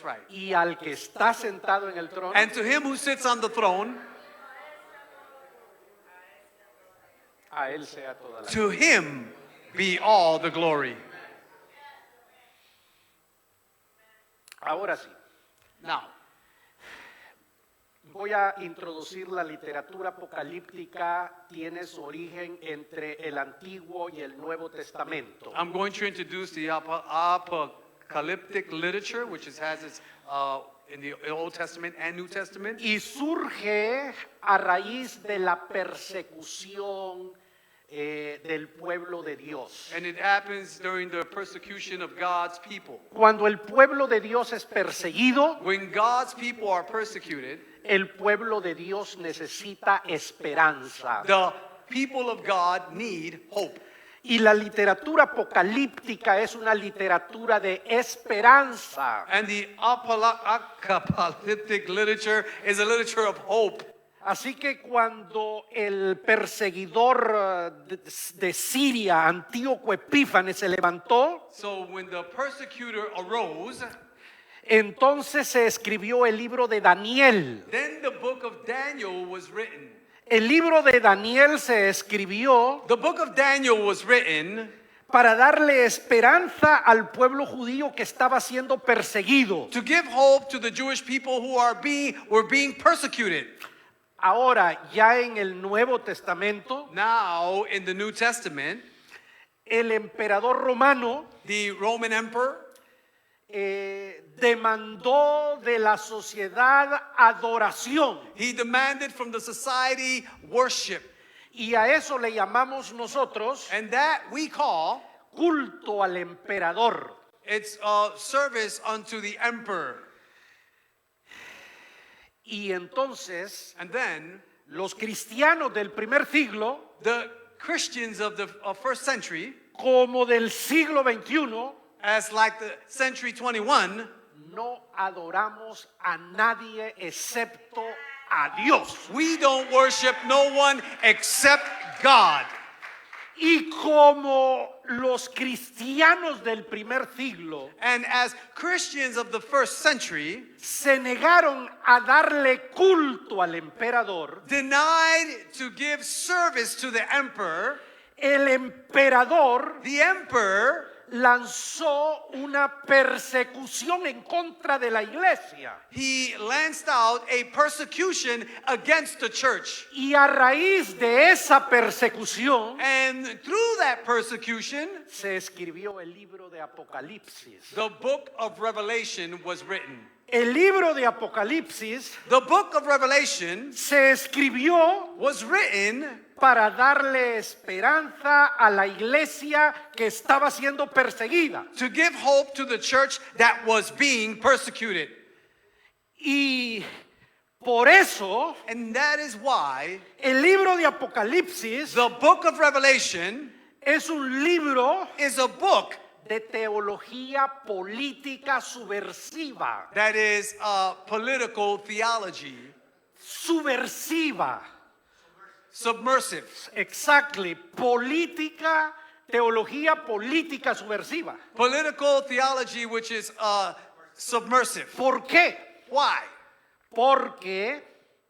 right. Y al que está sentado en el trono, And to him who sits on the throne, a él sea toda la to him be all the glory. Ahora sí, Now, voy a introducir la literatura apocalíptica. Tiene su origen entre el Antiguo y el Nuevo Testamento. I'm going to introduce the apocalyptic literature, which has its in the Old Testament and New Testament. Y surge a raíz de la persecución del pueblo de Dios. And it happens during the persecution of God's people. Cuando el pueblo de Dios es perseguido, When God's people are persecuted, el pueblo de Dios necesita esperanza. the people of God need hope. Y la literatura apocalíptica es una literatura de esperanza. And the apocalyptic literature is a literature of hope. Así que cuando el perseguidor de Siria, Antíoco Epífanes, se levantó, So when the persecutor arose, entonces se escribió el libro de Daniel. then the book of Daniel was written. El libro de Daniel se escribió The book of Daniel was written para darle esperanza al pueblo judío que estaba siendo perseguido. to give hope to the Jewish people who were being persecuted. Ahora, ya en el Nuevo Testamento, Now, in the New Testament, el emperador romano the Roman emperor demandó de la sociedad adoración. he demanded from the society worship, Y a eso le llamamos nosotros and that we call culto al emperador. it's service unto the emperor. Y entonces And then los cristianos del primer siglo, the Christians of the first century, como del siglo XXI, as like the century 21, no adoramos a nadie excepto a Dios. we don't worship no one except God. Y como los cristianos del primer siglo And as Christians of the first century se negaron a darle culto al emperador, denied to give service to the emperor, el emperador the emperor lanzó una persecución en contra de la iglesia. he lanced out a persecution against the church. Y a raíz de esa persecución And through that persecution, se escribió el libro de Apocalipsis. the book of Revelation was written. El libro de Apocalipsis The book of Revelation se escribió was written para darle esperanza a la iglesia que estaba siendo perseguida. to give hope to the church that was being persecuted. Y por eso And that is why el libro de Apocalipsis the book of Revelation es un libro is a book de teología política subversiva. that is political theology, Subversiva. submersive. Exactly. Política, teología política subversiva. Political theology which is submersive. ¿Por qué? Why? Porque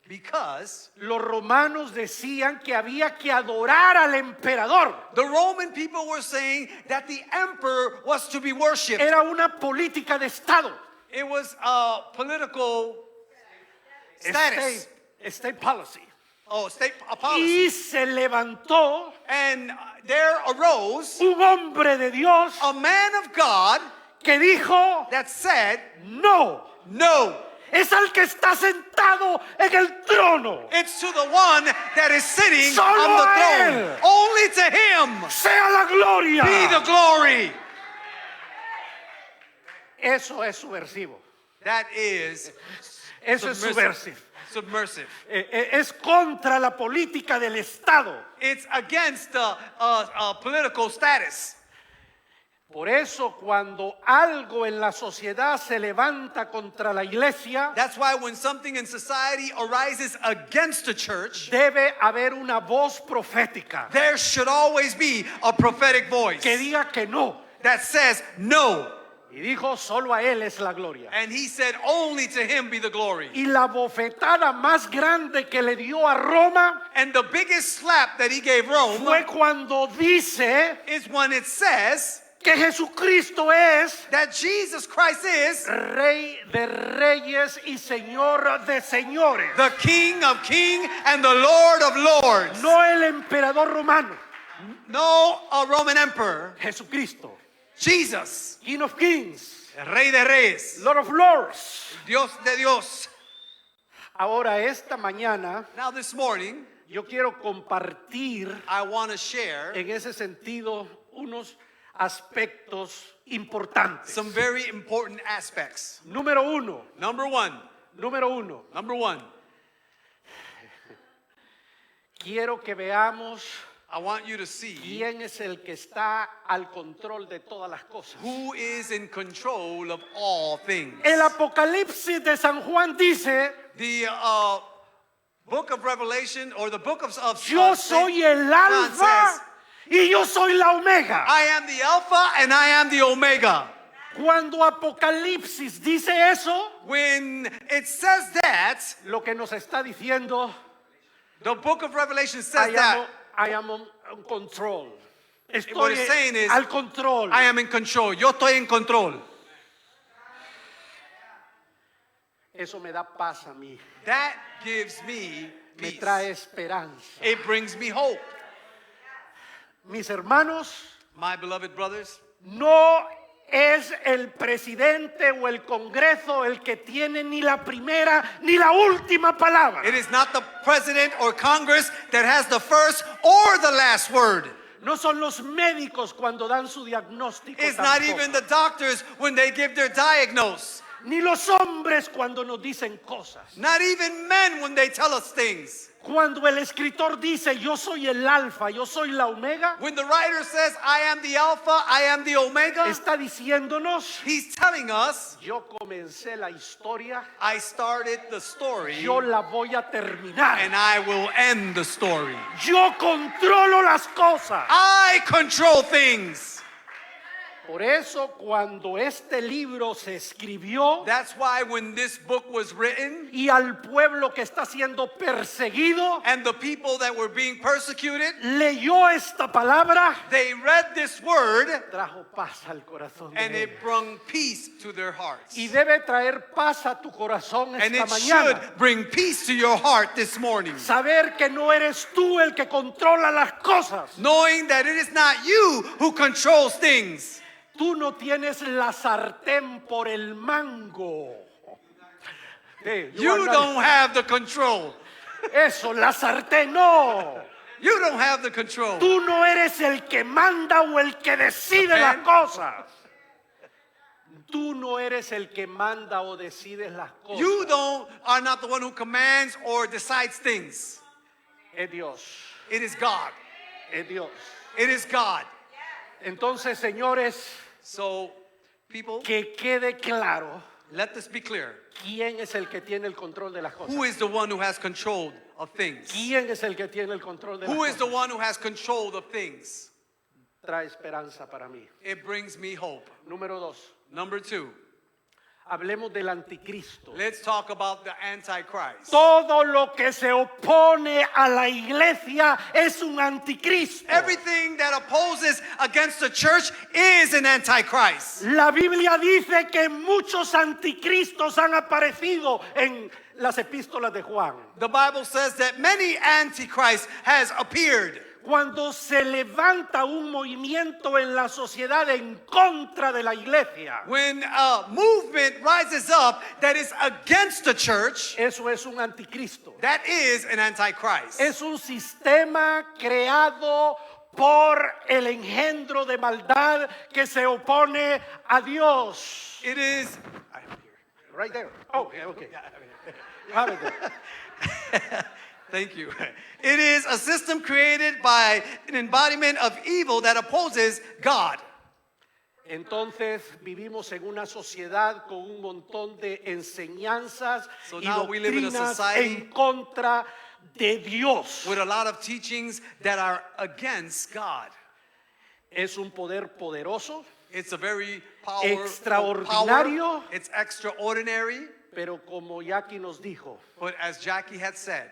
Because los romanos decían que había que adorar al emperador. the Roman people were saying that the emperor was to be worshipped. Era una política de Estado. It was a political status. State policy. Oh, state Y policy. se levantó And there arose un hombre de Dios a man of God que dijo, that said, no, no, es al que está sentado en el trono. it's to the one that is sitting Solo on the a throne. él. Only to him Sea la gloria. be the glory. Eso es subversivo. That is Eso es subversivo. submersive. Es contra la política del Estado. It's against the political status. Por eso cuando algo en la sociedad se levanta contra la iglesia, That's why when something in society arises against the church, debe haber una voz profética there should always be a prophetic voice que diga que no. that says no. Y dijo, solo a él es la gloria. And he said, only to him be the glory. Y la bofetada más grande que le dio a Roma And the biggest slap that he gave Rome fue cuando dice is when it says que Jesucristo es that Jesus Christ is Rey de reyes y Señor de señores. the King of kings and the Lord of lords. No el emperador romano, No a Roman emperor. Jesucristo. Jesus, King of kings, el Rey de Reyes, Lord of lords. Dios de Dios. Ahora esta mañana Now this morning, yo quiero compartir I want to share en ese sentido unos aspectos importantes. some very important aspects. Número uno, Number one, quiero que veamos I want you to see quién es el que está al control de todas las cosas. who is in control of all things. El Apocalipsis de San Juan dice, The book of Revelation or the book of yo soy el alfa y yo soy la omega. I am the Alpha and I am the Omega. Cuando Apocalipsis dice eso, When it says that, lo que nos está diciendo, the book of Revelation says I that am on control. what Estoy it's saying is, al control. I am in control. Yo estoy en control. Eso me da paz a mí, That gives me me peace. trae esperanza. It brings me hope. Mis hermanos, My beloved brothers, no es el presidente o el Congreso el que tiene ni la primera ni la última palabra. it is not the president or Congress that has the first or the last word. No son los médicos cuando dan su diagnóstico, It's not tampoco. even the doctors when they give their diagnose. Ni los hombres cuando nos dicen cosas. Not even men when they tell us things. Cuando el escritor dice, yo soy el alfa, yo soy la omega, When the writer says, I am the Alpha, I am the Omega, está diciéndonos, he's telling us, yo comencé la historia, I started the story yo la voy a terminar. and I will end the story. Yo controlo las cosas. I control things. Por eso cuando este libro se escribió That's why when this book was written y al pueblo que está siendo perseguido and the people that were being persecuted, leyó esta palabra, they read this word trajo paz al corazón de and él. it brought peace to their hearts. Y debe traer paz a tu corazón And esta it mañana. should bring peace to your heart this morning. Saber que no eres tú el que controla las cosas. Knowing that it is not you who controls things. Tú no tienes la sartén por el mango. You don't have the control. Eso, la sartén no. You don't have the control. Tú no eres el que manda o el que decide las cosas. Tú no eres el que manda o decides las cosas. You are not the one who commands or decides things. Es Dios. It is God. Es Dios. It is God. Entonces, señores, So, people, que quede claro let this be clear. quién es el que tiene el control de las cosas. Who is the one who has control of things? ¿Quién es el que tiene el control de las Who is the cosas? one who has control of things? Trae esperanza para mí. It brings me hope. Número 2. Number 2, Hablemos del anticristo. let's talk about the Antichrist. Todo lo que se opone a la iglesia es un anticristo. Everything that opposes against the church is an Antichrist. La Biblia dice que muchos anticristos han aparecido en las epístolas de Juan. The Bible says that many Antichrists has appeared. Cuando se levanta un movimiento en la sociedad en contra de la iglesia, When a movement rises up that is against the church, eso es un anticristo. that is an Antichrist. Es un sistema creado por el engendro de maldad que se opone a Dios. It is, Right there. Oh, yeah, okay. You have it there. thank you. It is a system created by an embodiment of evil that opposes God. Entonces vivimos en una sociedad con un montón de enseñanzas So y now we live in a doctrinas society en contra de Dios. With a lot of teachings that are against God. Es un poder poderoso, It's a very Extraordinario. power. It's extraordinary. Pero como Jackie nos dijo, But as Jackie had said,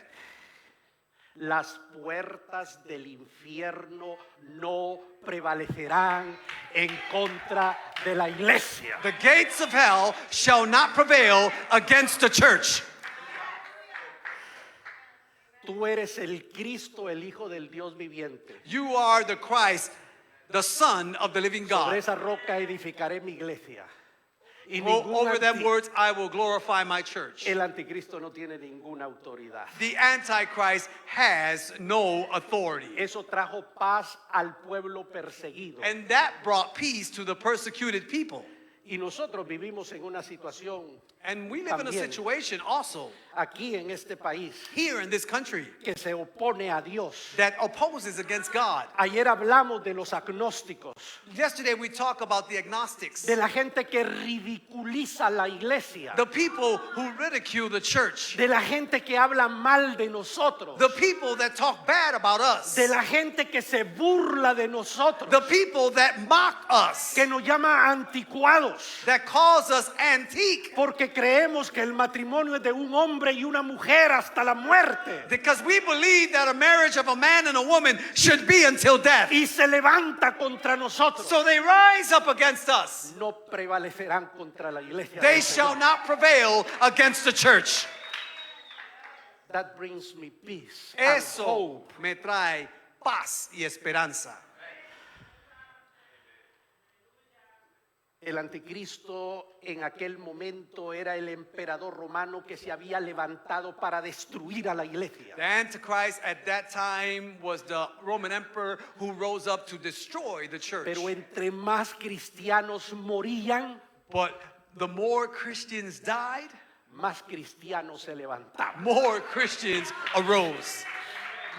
las puertas del infierno no prevalecerán en contra de la iglesia. the gates of hell shall not prevail against the church. Tú eres el Cristo, el Hijo del Dios viviente. You are the Christ, the Son of the living Sobre God. esa roca edificaré mi iglesia. Y Over them words, I will glorify my church. el anticristo no tiene ninguna autoridad. The Antichrist has no authority. Eso trajo paz al pueblo perseguido. And that brought peace to the persecuted people. Y nosotros vivimos en una situación And we live in a También. situation also aquí en este país here in this country que se opone a Dios. that opposes against God. Ayer hablamos de los agnósticos, Yesterday we talked about the agnostics, de la gente que ridiculiza la iglesia, the people who ridicule the church, de la gente que habla mal de nosotros, the people that talk bad about us, de la gente que se burla de nosotros, the people that mock us, que nos llama anticuados, that calls us antique, porque creemos que el matrimonio es de un hombre y una mujer hasta la muerte. because we believe that a marriage of a man and a woman should be until death. Y se levanta contra nosotros. So they rise up against us. No prevalecerán contra la iglesia. They del shall Señor. not prevail against the church. That brings me peace and Eso hope. me trae paz y esperanza. El anticristo en aquel momento era el emperador romano que se había levantado para destruir a la iglesia. The Antichrist at that time was the Roman emperor who rose up to destroy the church. Pero entre más cristianos morían, But the more Christians died, más cristianos se levantaban. more Christians arose.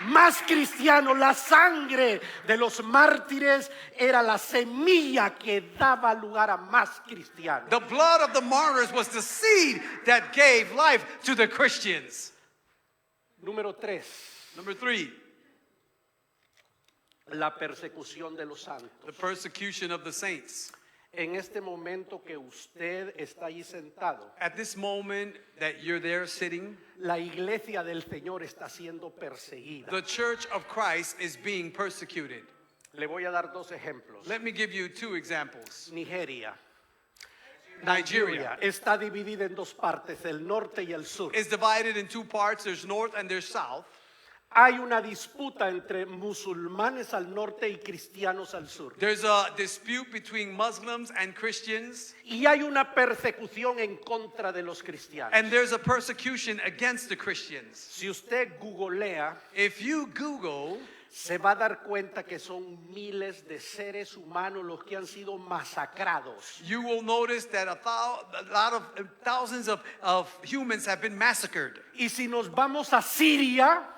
Más cristianos, la sangre de los mártires era la semilla que daba lugar a más cristianos. The blood of the martyrs was the seed that gave life to the Christians. Número 3, Number 3, la persecución de los santos. the persecution of the saints. En este momento que usted está ahí sentado, At this moment that you're there sitting, la iglesia del Señor está siendo perseguida. the church of Christ is being persecuted. Le voy a dar dos ejemplos. Let me give you 2 examples. Nigeria. Nigeria Está dividida en dos partes, el norte y el sur. is divided in 2 parts. There's north and there's south. Hay una disputa entre musulmanes al norte y cristianos al sur. There's a dispute between Muslims and Christians, Y hay una persecución en contra de los cristianos. and there's a persecution against the Christians. Si usted googlea, If you Google, se va a dar cuenta que son miles de seres humanos los que han sido masacrados. you will notice that a lot of thousands of humans have been massacred. Y si nos vamos a Siria,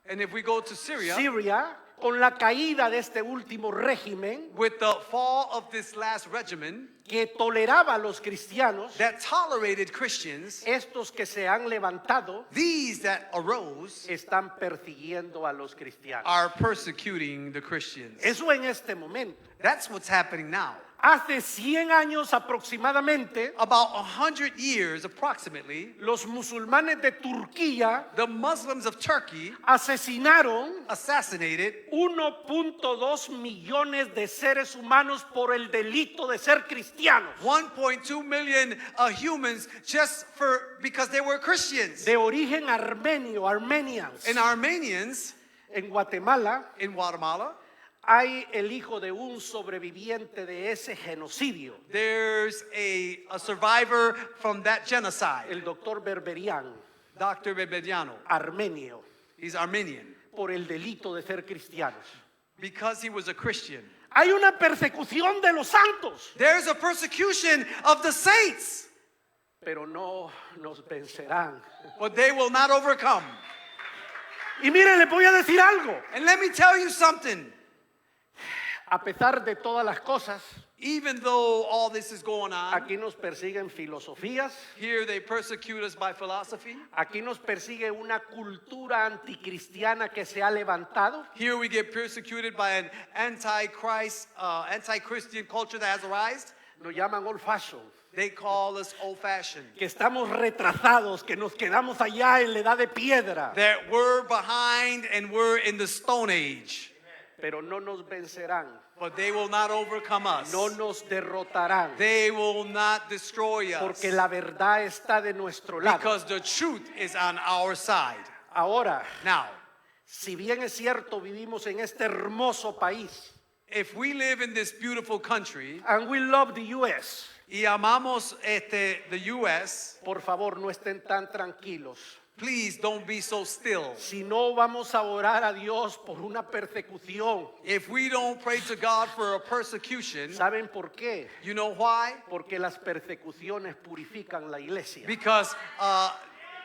And if we go to Syria, con la caída de este último régimen with the fall of this last regimen que toleraba a los cristianos, that tolerated Christians, estos que se han levantado these that arose están persiguiendo a los cristianos. are persecuting the Christians. Eso en este momento. That's what's happening now. Hace 100 años aproximadamente, About 100 years approximately, los musulmanes de Turquía the Muslims of Turkey asesinaron assassinated 1.2 millones de seres humanos por el delito de ser cristianos, 1.2 million humans just because they were Christians. de origen armenio, armenians. And Armenians En Guatemala in Guatemala, hay el hijo de un sobreviviente de ese genocidio, there's a survivor from that genocide, el doctor Berberian, Dr. Bebediano. armenio, He's Armenian por el delito de ser cristianos. because he was a Christian. Hay una persecución de los santos, There's a persecution of the saints, pero no nos vencerán. but they will not overcome. Y miren, les voy a decir algo. And let me tell you something. A pesar de todas las cosas, Even though all this is going on, Aquí nos persiguen filosofías, here they persecute us by philosophy. aquí nos persigue una cultura anticristiana que se ha levantado. Here we get persecuted by an anti-Christian culture that has arisen. Nos llaman old fashion, They call us old-fashioned. que estamos retrasados, que nos quedamos allá en la edad de piedra. That we're behind and we're in the Stone Age. Pero no nos vencerán, But they will not overcome us. no nos derrotarán, They will not destroy us. porque la verdad está de nuestro lado. Because the truth is on our side. Ahora, Now, si bien es cierto, vivimos en este hermoso país, if we live in this beautiful country and we love the U.S., y amamos the U.S., por favor, no estén tan tranquilos. please don't be so still. Si no vamos a orar a Dios por una persecución, If we don't pray to God for a persecution, ¿saben por qué? you know why? Porque las persecuciones purifican la iglesia. Because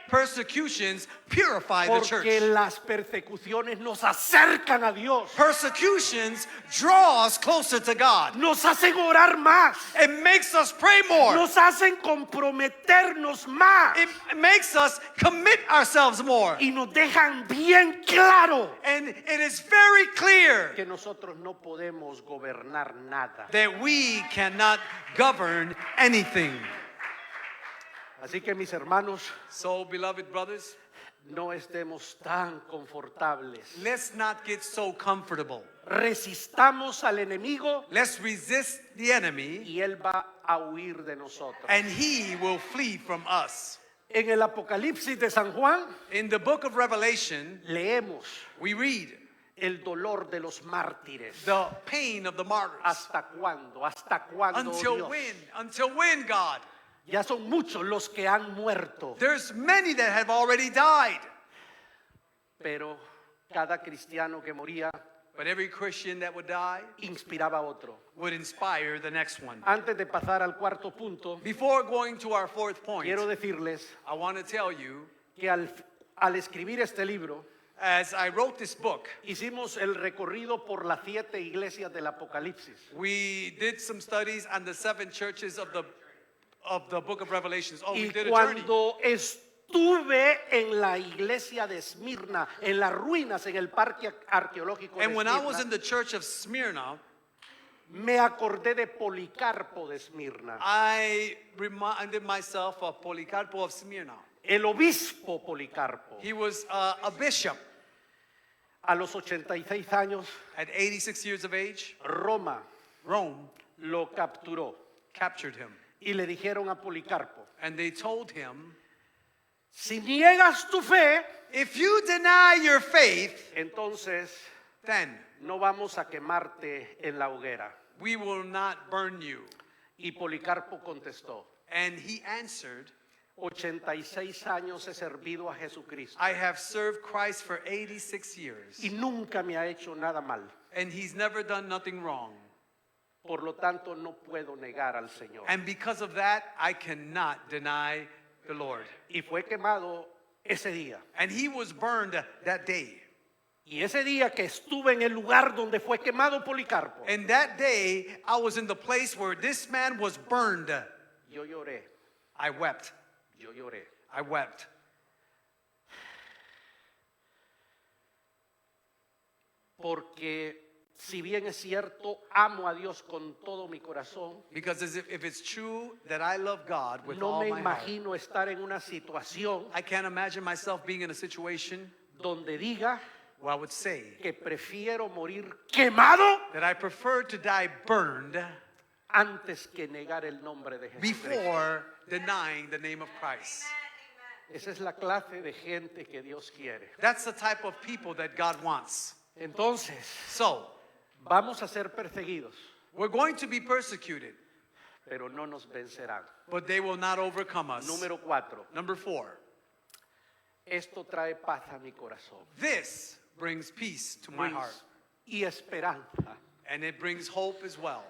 persecutions purify the church. Porque las persecuciones nos acercan a Dios, Persecutions draw us closer to God. nos hacen orar más, It makes us pray more. nos hacen comprometernos más It makes us commit ourselves more. y nos dejan bien claro And it is very clear que nosotros no podemos gobernar nada. that we cannot govern anything. Así que mis hermanos, So, beloved brothers, no estemos tan confortables. let's not get so comfortable. Resistamos al enemigo Let's resist the enemy, y él va a huir de nosotros. and he will flee from us. En el Apocalipsis de San Juan In the book of Revelation, leemos we read el dolor de los mártires. the pain of the martyrs. ¿Hasta cuándo? ¿Hasta cuándo, Until Dios? when? Until when, God? Ya son muchos los que han muerto, There's many that have already died. pero cada cristiano que moría But every Christian that would die inspiraba a otro. would inspire the next one. Antes de pasar al cuarto punto, Before going to our fourth point, quiero decirles I want to tell you, que al escribir este libro, as I wrote this book, hicimos el recorrido por las 7 iglesias del Apocalipsis. we did some studies on the 7 churches of the book of Revelations. Oh, we Y did a journey. cuando estuve en la iglesia de Esmirna, en las ruinas, en el parque arqueológico de And when I was in Esmirna, the church of Smyrna, me acordé de Policarpo de Esmirna, I reminded myself of Policarpo of Smyrna. el obispo Policarpo. He was a bishop A los 86 años, at 86 years of age. Roma Rome lo capturó captured him. y le dijeron a Policarpo: And they told him, si niegas tu fe, if you deny your faith, entonces then no vamos a quemarte en la hoguera. we will not burn you. Y Policarpo contestó: And he answered, 86 años he servido a Jesucristo I have served Christ for 86 years, y nunca me ha hecho nada mal. and he's never done nothing wrong. Por lo tanto, no puedo negar al Señor. And because of that, I cannot deny the Lord. Y fue quemado ese día. And he was burned that day. Y ese día que estuve en el lugar donde fue quemado Policarpo, And that day, I was in the place where this man was burned. yo lloré, I wept. yo lloré. I wept. Porque si bien es cierto, amo a Dios con todo mi corazón, Because if it's true that I love God with no all me my heart, imagino estar en una situación I can't imagine myself being in a situation donde diga where I would say que prefiero morir quemado that I prefer to die burned antes que negar el nombre de Jesucristo. before denying the name of Christ. Esa es la clase de gente que Dios quiere. That's the type of people that God wants. Entonces, So, vamos a ser perseguidos, we're going to be persecuted, pero no nos vencerán. but they will not overcome us. Número 4. Number 4, Esto trae paz a mi corazón. this brings peace to my heart, Y esperanza. and it brings hope as well.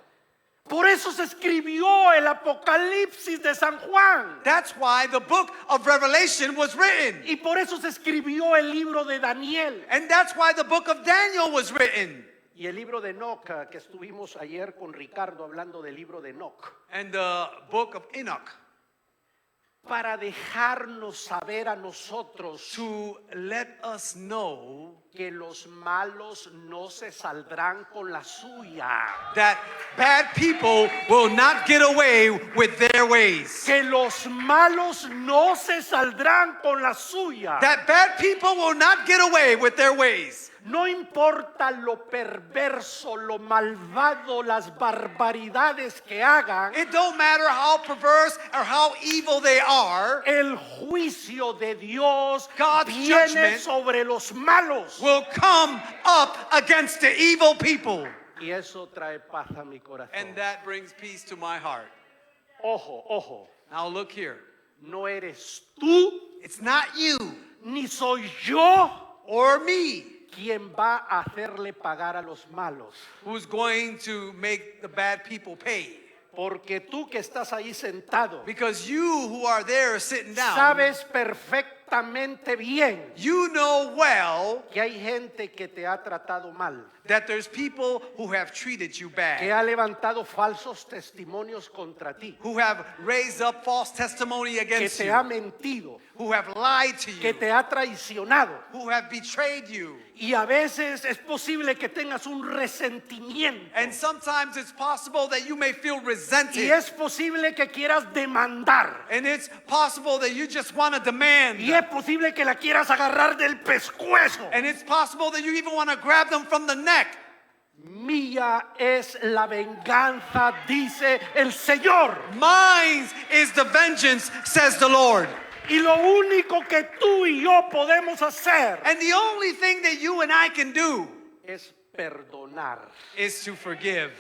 Por eso se escribió el Apocalipsis de San Juan. That's why the book of Revelation was written. Y por eso se escribió el libro de Daniel. And that's why the book of Daniel was written. Y el libro de Enoch, que estuvimos ayer con Ricardo hablando del libro de Enoch, and the book of Enoch, para dejarnos saber a nosotros to let us know que los malos no se saldrán con la suya, that bad people will not get away with their ways. que los malos no se saldrán con la suya. That bad people will not get away with their ways. No importa lo perverso, lo malvado, las barbaridades que hagan, It don't matter how perverse or how evil they are, el juicio de Dios God's viene judgment sobre los malos. will come up against the evil people. Y eso trae paz a mi corazón. And that brings peace to my heart. Ojo, ojo, Now look here. no eres tú It's not you ni soy yo or me quien va a hacerle pagar a los malos. who's going to make the bad people pay. Porque tú que estás ahí sentado, Because you who are there sitting down, sabes perfectamente bien you know well que hay gente que te ha tratado mal, that there's people who have treated you que bad, ha levantado falsos testimonios contra ti, who have raised up false testimony que against te ha you, mentido, who have lied to que you, te ha traicionado. who have betrayed you. Y a veces es posible que tengas un resentimiento. And sometimes it's possible that you may feel Y resented. es posible que quieras demandar. And it's possible that you just want to demand. Y es posible que la quieras agarrar del pescuezo. And it's possible that you even want to grab them from the neck. Mía es la venganza, dice el Señor. Mine is the vengeance, says the Lord. Y lo único que tú y yo podemos hacer And the only thing that you and I can do es perdonar is to forgive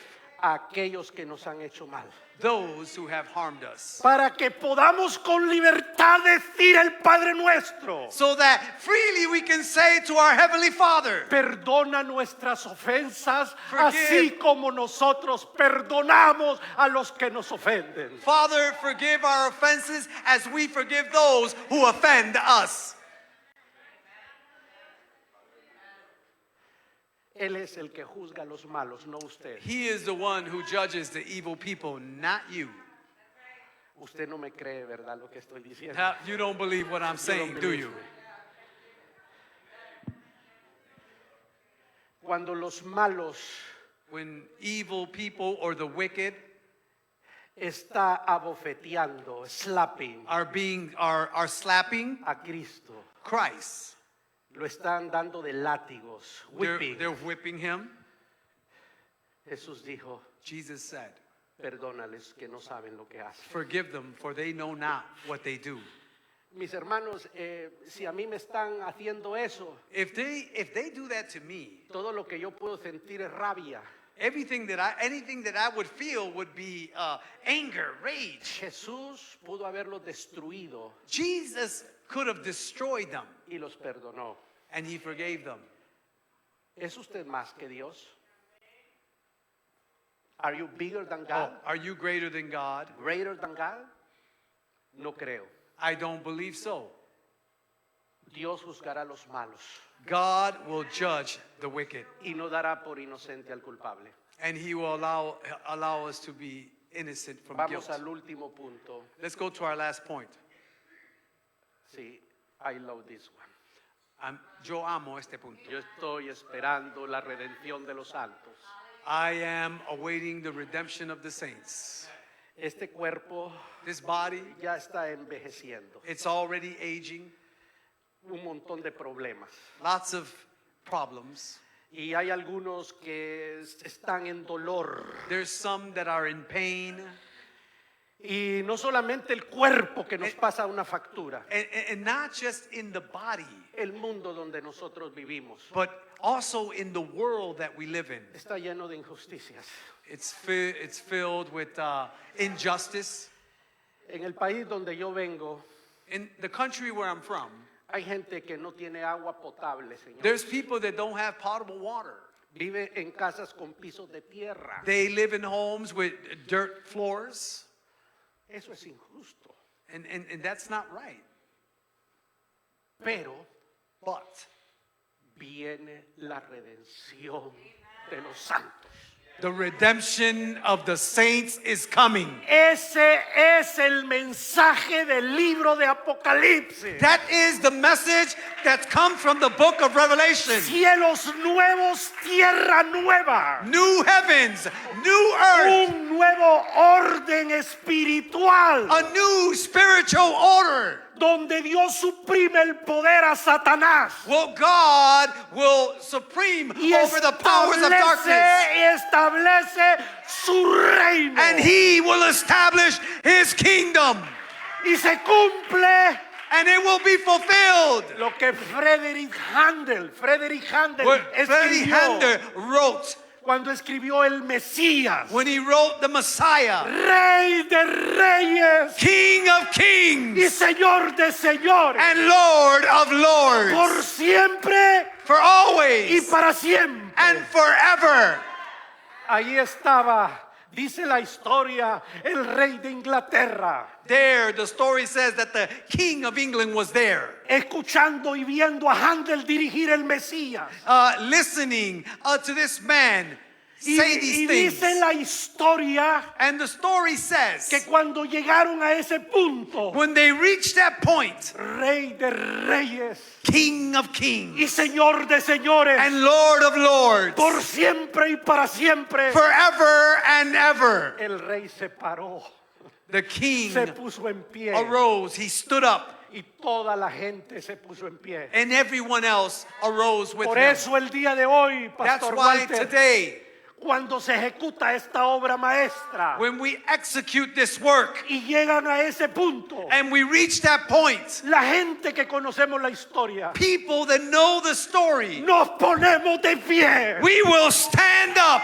a aquellos que nos han hecho mal. those who have harmed us, Para que podamos con libertad decir el Padre nuestro. so that freely we can say to our Heavenly Father, Perdona nuestras ofensas, Forgive. así como nosotros perdonamos a los que nos ofenden. Father, forgive our offenses as we forgive those who offend us. Él es el que juzga a los malos, no usted. He is the one who judges the evil people, not you. Usted no me cree, ¿verdad? Lo que estoy diciendo. Now, you don't believe what I'm You don't saying, do believe you? me. Cuando los malos When evil people or the wicked está abofeteando, slapping are slapping a Cristo, Christ, lo están dando de látigos, whipping. they're whipping him. Jesús dijo, Jesus said, perdónales que no saben lo que hacen. forgive them, for they know not what they do. Mis hermanos, si a mí me están haciendo eso, If they do that to me, todo lo que yo puedo sentir es rabia. anything that I would feel would be anger, rage. Jesús pudo haberlos destruido Jesus could have destroyed them, y los perdonó. and he forgave them. ¿Es usted más que Dios? Are you bigger than Oh, God? are you greater than God? Greater than God? No creo. I don't believe so. Dios juzgará a los malos God will judge the wicked, y no dará por inocente al culpable. and he will allow us to be innocent from Vamos guilt. al último punto. Let's go to our last point. Sí, I love this one. Yo amo este punto. Yo estoy esperando la redención de los santos. I am awaiting the redemption of the saints. Este cuerpo This body, ya está envejeciendo. it's already aging. Un montón de problemas. Lots of problems. Y hay algunos que están en dolor. There's some that are in pain. Y no solamente el cuerpo que nos pasa una factura, And not just in the body, el mundo donde nosotros vivimos but also in the world that we live in. está lleno de injusticias. It's filled with injustice. En el país donde yo vengo, In the country where I'm from, hay gente que no tiene agua potable, señor. there's people that don't have potable water. Vive en casas con pisos de tierra. They live in homes with dirt floors, Eso es injusto. and that's not right. Pero But viene la redención de los santos. The redemption of the saints is coming. Ese es el mensaje del libro de Apocalipsis. That is the message that's come from the book of Revelation. Cielos nuevos, tierra nueva. New heavens, new earth, Un nuevo orden espiritual a new spiritual order. donde Dios suprime el poder a Satanás Well, God will supreme y over the powers of darkness. establece su reino. And he will establish his kingdom. Y se cumple And it will be fulfilled. lo que Frederick Handel What Freddie escribió Handel wrote cuando escribió el Mesías. when he wrote the Messiah, Rey de reyes King of y kings Señor de señores. and Lord of Por lords, siempre for y always para siempre. and forever. Ahí estaba, dice la historia, el rey de Inglaterra, There, the story says that the King of England was there, escuchando y viendo a Handel dirigir el Mesías. listening to this man Y, say these y things. dice la historia And the story says, que cuando llegaron a ese punto, when they reached that point, Rey de reyes King of y kings Señor de señores, and Lord of lords, por siempre y para siempre, forever and ever, el rey se paró, the king se puso en pie. arose, he stood up, Y toda la gente se puso en pie. and everyone else arose with Por him. eso el día de hoy, That's Pastor why Walter, today, cuando se ejecuta esta obra maestra when we execute this work y llegan a ese punto, and we reach that point, la gente que conocemos la historia, people that know the story, nos ponemos de pie, we will stand up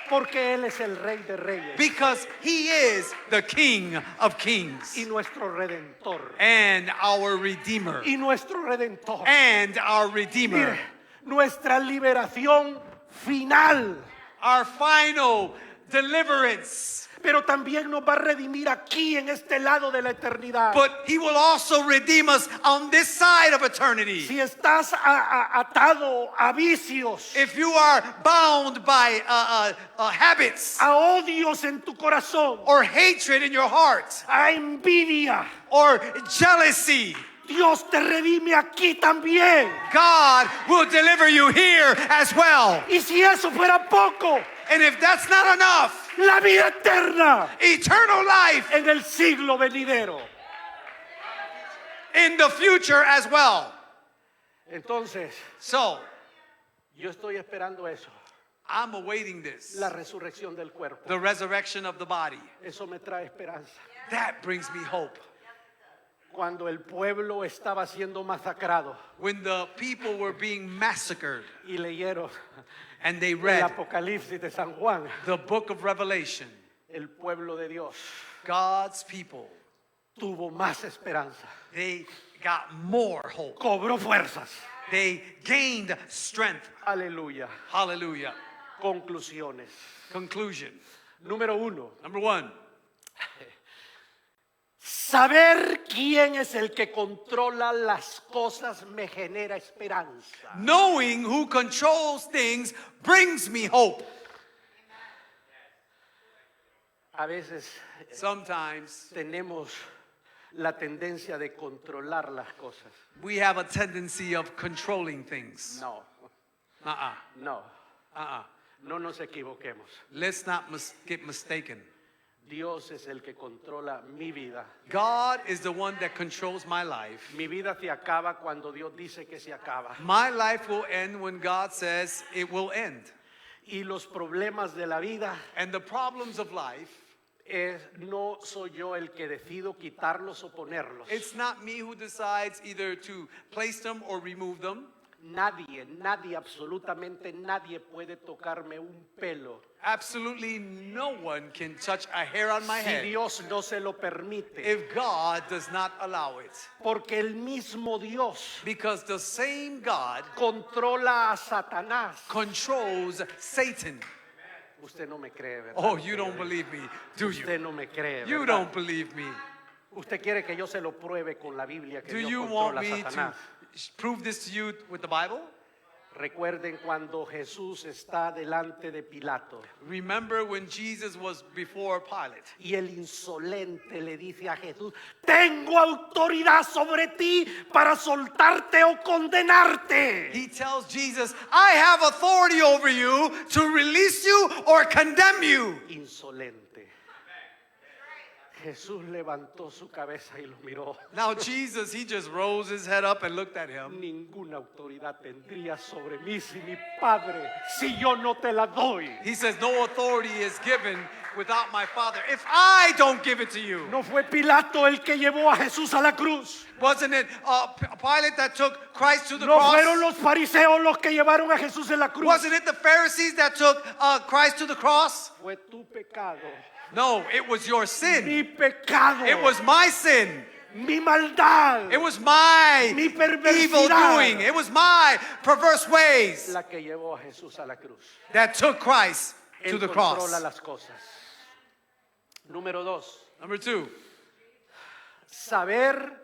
porque Él es el Rey de Reyes because he is the King of kings y nuestro Redentor. and our Redeemer. Y nuestro Redentor. And our Redeemer. Mire, nuestra liberación final, Our final deliverance. pero también nos va a redimir aquí en este lado de la eternidad. But he will also redeem us on this side of eternity. Si estás atado a vicios, If you are bound by habits a odios en tu corazón, or hatred in your heart a envidia, or jealousy, Dios te redime aquí también. God will deliver you here as well. Y si eso fuera poco, And if that's not enough, la vida eterna eternal life en el siglo venidero. in the future as well. Entonces, So, yo estoy esperando eso, I'm awaiting this. la resurrección del cuerpo. The resurrection of the body. Eso me trae esperanza. That brings me hope. Cuando el pueblo estaba siendo masacrado When the people were being massacred y leyeron and they el read Apocalipsis de San Juan, the book of Revelation, el pueblo de Dios God's people, tuvo más esperanza, they got more hope. cobró fuerzas. They gained strength. Aleluya. Hallelujah. Conclusiones. Conclusion. Número 1. Number 1. Saber quién es el que controla las cosas me genera esperanza. Knowing who controls things brings me hope. A veces Sometimes tenemos la tendencia de controlar las cosas. we have a tendency of controlling things. No, no, no nos equivoquemos. Let's not get mistaken. Dios es el que controla mi vida. God is the one that controls my life. Mi vida se acaba cuando Dios dice que se acaba. My life will end when God says it will end. Y los problemas de la vida And the problems of life, no soy yo el que decido quitarlos o ponerlos. it's not me who decides either to place them or remove them. Nadie, absolutamente nadie puede tocarme un pelo Absolutely no one can touch a hair on my si head Dios no se lo permite. if God does not allow it. Porque el mismo Dios Because the same God controla a Satanás. controls Satan. Usted no me cree, ¿verdad? Oh, you don't believe me, do you? Usted no me cree, You ¿verdad? don't believe me. Usted quiere que yo se lo pruebe con la Biblia que Do Dios you controla want a me Satanás. to prove this to you with the Bible? Recuerden cuando Jesús está delante de Pilato Remember when Jesus was before Pilate. y el insolente le dice a Jesús: tengo autoridad sobre ti para soltarte o condenarte. He tells Jesus, I have authority over you to release you or condemn you. Insolente. Jesús levantó su cabeza y lo miró. Now Jesus, he just rose his head up and looked at him. Ninguna autoridad tendría sobre mí si mi Padre, si yo no te la doy. He says, no authority is given without my Father if I don't give it to you. No fue Pilato el que llevó a Jesús a la cruz. Wasn't it Pilate that took Christ to the No cross? fueron los fariseos los que llevaron a Jesús en la cruz. Wasn't it the Pharisees that took Christ to the cross? Fue tu pecado, No, it was your sin. mi pecado, It was my sin. mi maldad, It was my Mi perversidad. evil doing. It was my perverse ways la que llevó a Jesús a la cruz. that took Christ to Él the controla cross. las cosas. Número 2, Number 2, saber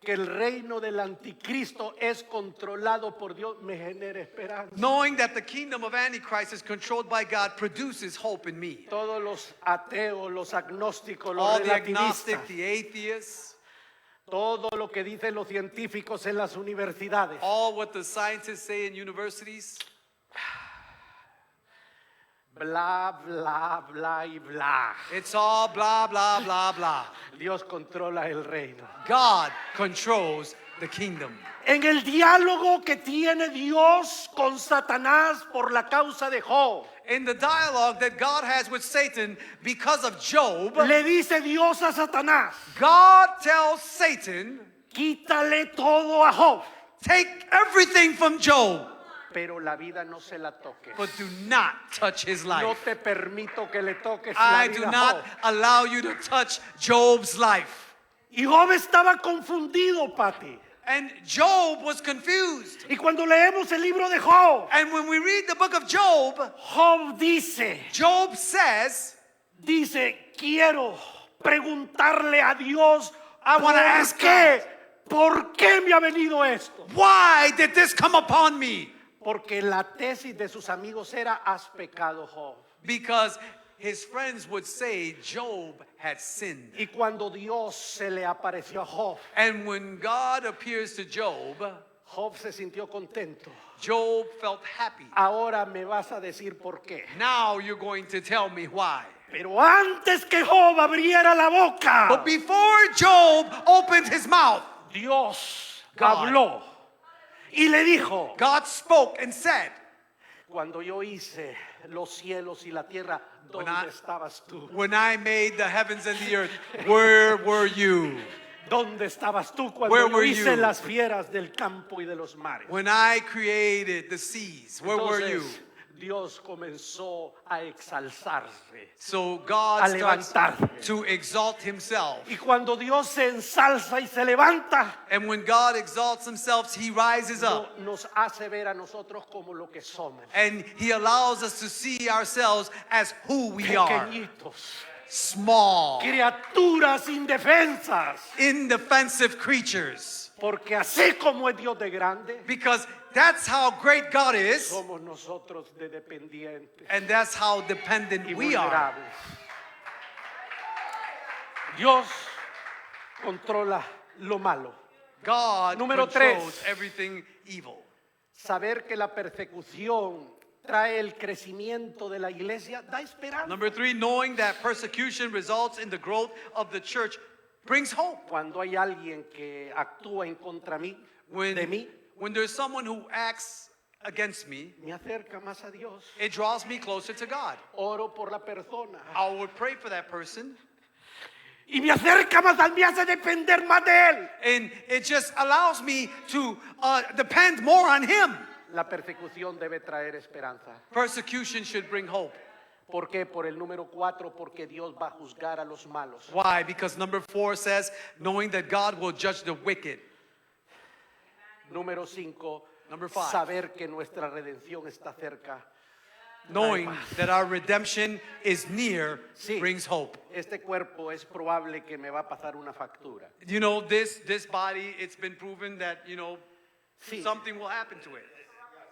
que el reino del anticristo es controlado por Dios me genera esperanza. knowing that the kingdom of Antichrist is controlled by God produces hope in me. Todos los ateos, los agnósticos, los All the relativistas, agnostic, the atheists, todo lo que dicen los científicos en las universidades, all what the scientists say in universities, bla, bla, bla y bla. it's all blah, blah, blah, blah. Dios controla el reino. God controls the kingdom. En el diálogo que tiene Dios con Satanás por la causa de Job, In the dialogue that God has with Satan because of Job, le dice Dios a Satanás: God tells Satan, quítale todo a Job, take everything from Job, pero la vida no se la toques. but do not touch his No life. te permito que le toques la I vida do a not Job. allow you to touch Job's life. Y Job estaba confundido, Pati. And Job was confused. Y cuando leemos el libro de Job, And when we read the book of Job, Job dice, Job says, quiero preguntarle a Dios, I want to ask God, ¿por qué me ha venido esto? why did this come upon me? Porque la tesis de sus amigos era: has pecado, Job. Because his friends would say Job had sinned. Y cuando Dios se le apareció a Job, And when God appears to Job, Job se sintió contento. Job felt happy. Ahora me vas a decir por qué. Now you're going to tell me why. Pero antes que Job abriera la boca, But before Job opened his mouth, Dios God. habló y le dijo: God spoke and said, cuando yo hice los cielos y la tierra, When ¿dónde I- estabas tú? when I made the heavens and the earth, where were you? ¿Dónde estabas tú cuando Where yo were hice you? las fieras del campo y de los mares? When I created the seas, where were you? Entonces, Dios comenzó a exalzarse. So God A starts levantarse. to exalt himself. Y cuando Dios se ensalza y se levanta, And when God exalts himself, he rises up. nos hace ver a nosotros como lo que somos. And he allows us to see ourselves as who we are. Pequeñitos, Small, criaturas indefensas. indefensive creatures. Porque así como es Dios de grande, Because that's how great God is. somos nosotros de dependientes And that's how y dependent we are. vulnerables. Dios controla lo malo. God Número controls 3. everything evil. Saber que la persecución trae el crecimiento de la iglesia da esperanza. Number 3, knowing that persecution results in the growth of the church brings hope. Cuando hay alguien que actúa en contra de mí, When there's someone who acts against me, me acerca más a Dios. it draws me closer to God. Oro por la persona. I would pray for that person, Y me acerca más, me hace depender más de Él. and it just allows me to depend more on Him. La persecución debe traer esperanza. Persecution should bring hope. ¿Por qué? Por el número 4, porque Dios va a juzgar a los malos. Why? Because number 4 says, knowing that God will judge the wicked. Número 5, Number 5. saber que nuestra redención está cerca. Knowing that our redemption is near Sí. brings hope. Este cuerpo es probable que me va a pasar una factura. You know, this body, it's been proven that, Sí. something will happen to it.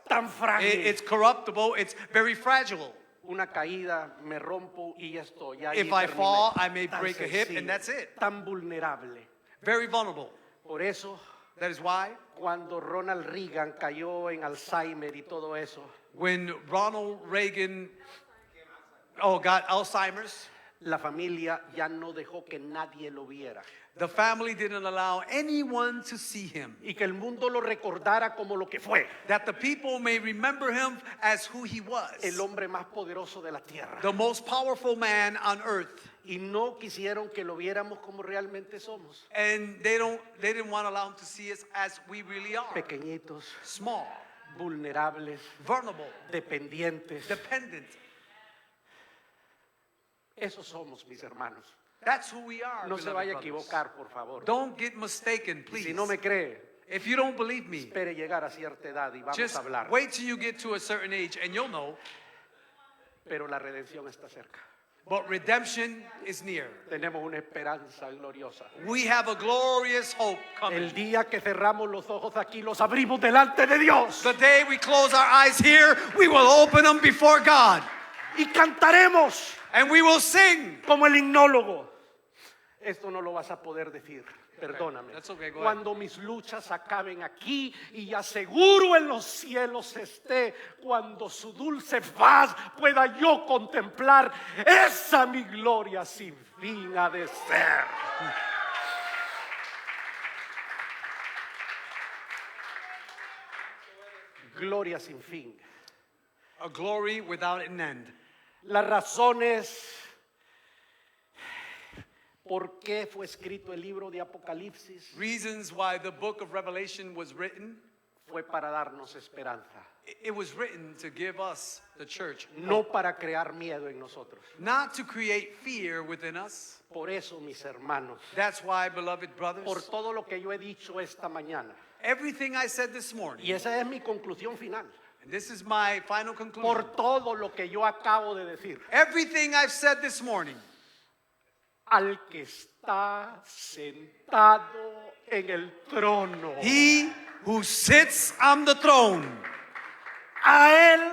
tan frágil. It's corruptible. It's very fragile. Una caída, me rompo y ya estoy. Ya ahí If I terminé. fall, I may Tan break a hip, sencillo, and that's it. Tan vulnerable. Very vulnerable. Por eso, That is why cuando Ronald Reagan cayó en Alzheimer y todo eso, when Ronald Reagan got Alzheimer's, la familia ya no dejó que nadie lo viera. the family didn't allow anyone to see him. Y que el mundo lo recordara como lo que fue. That the people may remember him as who he was. El hombre más poderoso de la tierra. The most powerful man on earth. Y no quisieron que lo viéramos como realmente somos. And they didn't want to allow him to see us as we really are. Pequeñitos, Small, vulnerables, vulnerable, dependientes. dependent. Esos somos, mis hermanos. That's who we are. No se beloved vaya a brothers. equivocar, por favor. Don't get mistaken, Y please. si no me cree, If you don't believe me, espere llegar a cierta edad y vamos just a hablar. wait till you get to a certain age and you'll know. Pero la redención está cerca. But redemption is near. Tenemos una esperanza gloriosa. We have a glorious hope coming. El día que cerramos los ojos aquí, los abrimos delante de Dios. The day we close our eyes here, we will open them before God. Y cantaremos And we will sing. como el himnólogo. Esto no lo vas a poder decir. Perdóname. That's okay, go ahead. Cuando mis luchas acaben aquí y ya seguro en los cielos esté, cuando su dulce faz pueda yo contemplar, esa mi gloria sin fin ha de ser. Gloria sin fin. A glory without an end. Las razones por qué fue escrito el libro de Apocalipsis Reasons why the book of Revelation was written. fue para darnos esperanza, It was written to give us, the church, no para crear miedo en nosotros. not to create fear within us. Por eso, mis hermanos, That's why, beloved brothers, por todo lo que yo he dicho esta mañana, everything I said this morning, y esa es mi conclusión final, and this is my final conclusion. por todo lo que yo acabo de decir, Everything I've said this morning, al que está sentado en el trono, he who sits on the throne, a él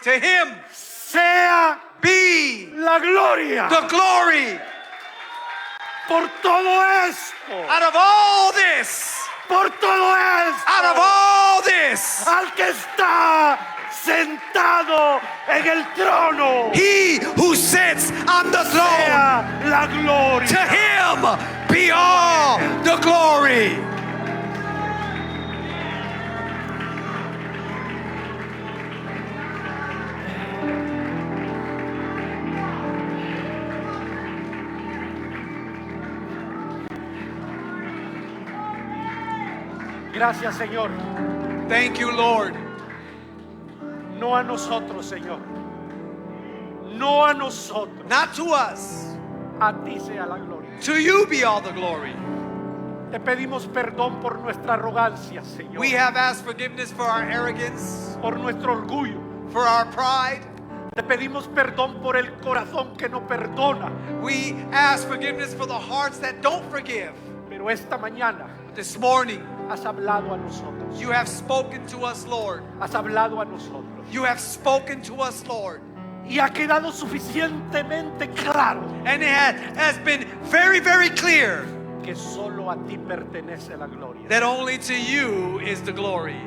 to him sea be la gloria the glory por todo esto, out of all this, por todo esto. out of all this. Al que está sentado en el trono, He who sits on the throne, sea la to gloria. him be all the glory. Gracias, Señor. Thank you, Lord. No a nosotros, Señor. No a nosotros. Not to us, A ti sea la gloria. to you be all the glory. Te pedimos perdón por nuestra arrogancia, Señor. We have asked forgiveness for our arrogance, Por nuestro orgullo. for our pride. Te pedimos perdón por el corazón que no perdona. We ask forgiveness for the hearts that don't forgive. Pero esta mañana This morning, has hablado a nosotros. you have spoken to us, Lord. Has hablado a nosotros. You have spoken to us, Lord. Y ha quedado suficientemente claro And it has been very, very clear que solo a ti pertenece la gloria. that only to you is the glory.